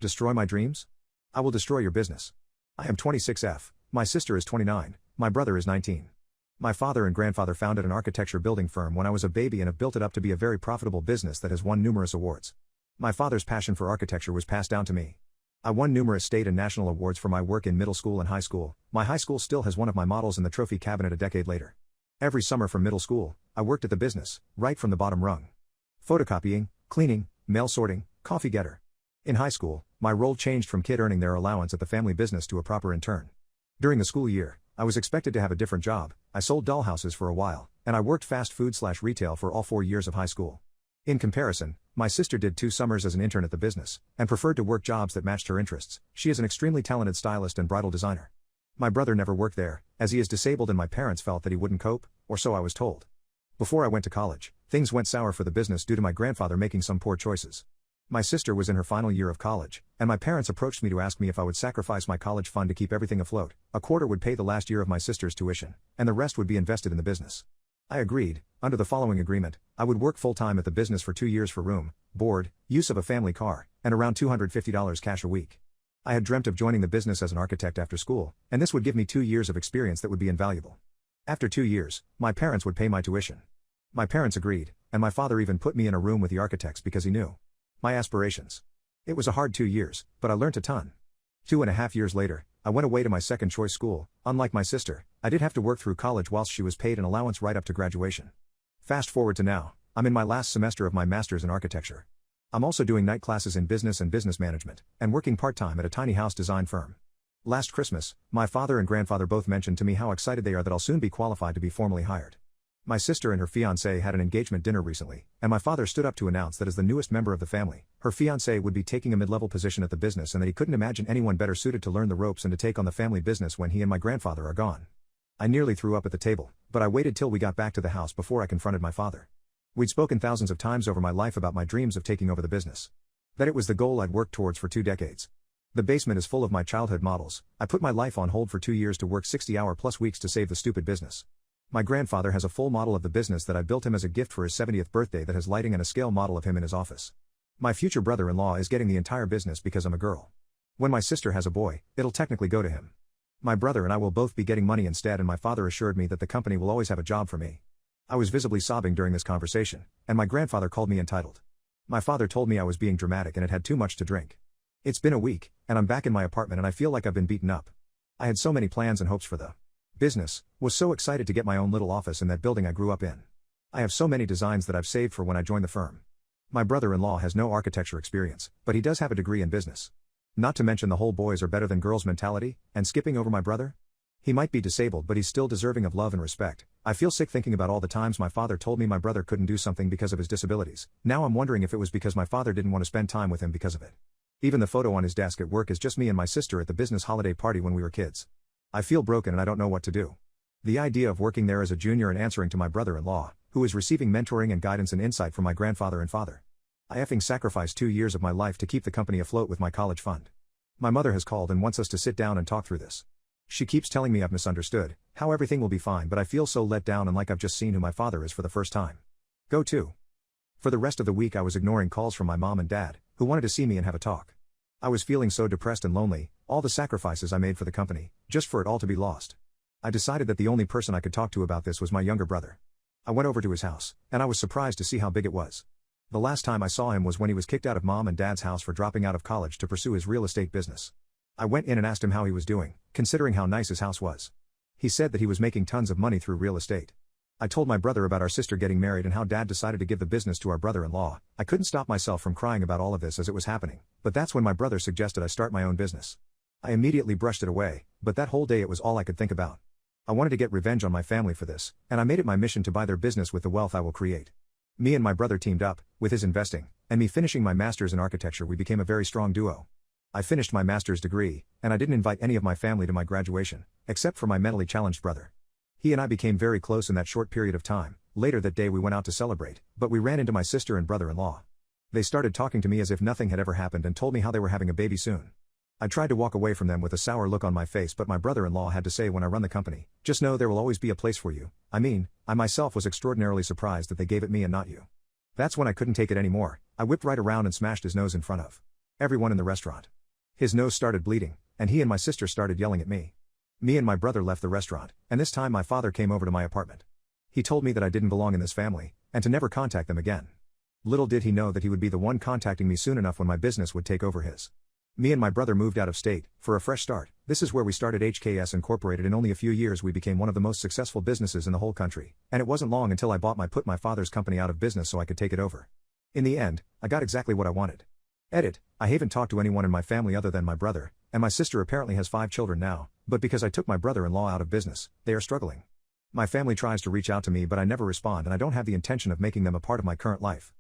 Destroy my dreams? I will destroy your business. I am 26F, my sister is 29, my brother is 19. My father and grandfather founded an architecture building firm when I was a baby and have built it up to be a very profitable business that has won numerous awards. My father's passion for architecture was passed down to me. I won numerous state and national awards for my work in middle school and high school. My high school still has one of my models in the trophy cabinet a decade later. Every summer from middle school, I worked at the business, right from the bottom rung. Photocopying, cleaning, mail sorting, coffee getter. In high school, my role changed from kid earning their allowance at the family business to a proper intern. During the school year, I was expected to have a different job. I sold dollhouses for a while, and I worked fast food/retail for all 4 years of high school. In comparison, my sister did 2 summers as an intern at the business, and preferred to work jobs that matched her interests. She is an extremely talented stylist and bridal designer. My brother never worked there, as he is disabled and my parents felt that he wouldn't cope, or so I was told. Before I went to college, things went sour for the business due to my grandfather making some poor choices. My sister was in her final year of college, and my parents approached me to ask me if I would sacrifice my college fund to keep everything afloat. A quarter would pay the last year of my sister's tuition, and the rest would be invested in the business. I agreed. Under the following agreement, I would work full-time at the business for 2 years for room, board, use of a family car, and around $250 cash a week. I had dreamt of joining the business as an architect after school, and this would give me 2 years of experience that would be invaluable. After 2 years, my parents would pay my tuition. My parents agreed, and my father even put me in a room with the architects because he knew my aspirations. It was a hard 2 years, but I learnt a ton. 2.5 years later, I went away to my second choice school. Unlike my sister, I did have to work through college whilst she was paid an allowance right up to graduation. Fast forward to now, I'm in my last semester of my master's in architecture. I'm also doing night classes in business and business management, and working part-time at a tiny house design firm. Last Christmas, my father and grandfather both mentioned to me how excited they are that I'll soon be qualified to be formally hired. My sister and her fiancé had an engagement dinner recently, and my father stood up to announce that as the newest member of the family, her fiancé would be taking a mid-level position at the business and that he couldn't imagine anyone better suited to learn the ropes and to take on the family business when he and my grandfather are gone. I nearly threw up at the table, but I waited till we got back to the house before I confronted my father. We'd spoken thousands of times over my life about my dreams of taking over the business. That it was the goal I'd worked towards for 2 decades. The basement is full of my childhood models. I put my life on hold for 2 years to work 60-hour-plus weeks to save the stupid business. My grandfather has a full model of the business that I built him as a gift for his 70th birthday that has lighting and a scale model of him in his office. My future brother-in-law is getting the entire business because I'm a girl. When my sister has a boy, it'll technically go to him. My brother and I will both be getting money instead, and my father assured me that the company will always have a job for me. I was visibly sobbing during this conversation, and my grandfather called me entitled. My father told me I was being dramatic and had had too much to drink. It's been a week, and I'm back in my apartment and I feel like I've been beaten up. I had so many plans and hopes for the business, was so excited to get my own little office in that building I grew up in. I have so many designs that I've saved for when I join the firm. My brother-in-law has no architecture experience, but he does have a degree in business. Not to mention the whole boys are better than girls mentality, and skipping over my brother? He might be disabled, but he's still deserving of love and respect. I feel sick thinking about all the times my father told me my brother couldn't do something because of his disabilities. Now I'm wondering if it was because my father didn't want to spend time with him because of it. Even the photo on his desk at work is just me and my sister at the business holiday party when we were kids. I feel broken and I don't know what to do. The idea of working there as a junior and answering to my brother-in-law, who is receiving mentoring and guidance and insight from my grandfather and father. I effing sacrificed 2 years of my life to keep the company afloat with my college fund. My mother has called and wants us to sit down and talk through this. She keeps telling me I've misunderstood, how everything will be fine, but I feel so let down and like I've just seen who my father is for the first time. Go to. For the rest of the week I was ignoring calls from my mom and dad, who wanted to see me and have a talk. I was feeling so depressed and lonely, all the sacrifices I made for the company, just for it all to be lost. I decided that the only person I could talk to about this was my younger brother. I went over to his house, and I was surprised to see how big it was. The last time I saw him was when he was kicked out of mom and dad's house for dropping out of college to pursue his real estate business. I went in and asked him how he was doing, considering how nice his house was. He said that he was making tons of money through real estate. I told my brother about our sister getting married and how dad decided to give the business to our brother-in-law. I couldn't stop myself from crying about all of this as it was happening, but that's when my brother suggested I start my own business. I immediately brushed it away, but that whole day it was all I could think about. I wanted to get revenge on my family for this, and I made it my mission to buy their business with the wealth I will create. Me and my brother teamed up, with his investing, and me finishing my master's in architecture. We became a very strong duo. I finished my master's degree, and I didn't invite any of my family to my graduation, except for my mentally challenged brother. He and I became very close in that short period of time. Later that day we went out to celebrate, but we ran into my sister and brother-in-law. They started talking to me as if nothing had ever happened and told me how they were having a baby soon. I tried to walk away from them with a sour look on my face, but my brother-in-law had to say, when I run the company, just know there will always be a place for you. I myself was extraordinarily surprised that they gave it me and not you. That's when I couldn't take it anymore. I whipped right around and smashed his nose in front of Everyone in the restaurant. His nose started bleeding, and he and my sister started yelling at me. Me and my brother left the restaurant, and this time my father came over to my apartment. He told me that I didn't belong in this family, and to never contact them again. Little did he know that he would be the one contacting me soon enough when my business would take over his. Me and my brother moved out of state, for a fresh start. This is where we started HKS Incorporated. In only a few years we became one of the most successful businesses in the whole country, and it wasn't long until I put my father's company out of business so I could take it over. In the end, I got exactly what I wanted. Edit, I haven't talked to anyone in my family other than my brother, and my sister apparently has 5 children now, but because I took my brother-in-law out of business, they are struggling. My family tries to reach out to me but I never respond and I don't have the intention of making them a part of my current life.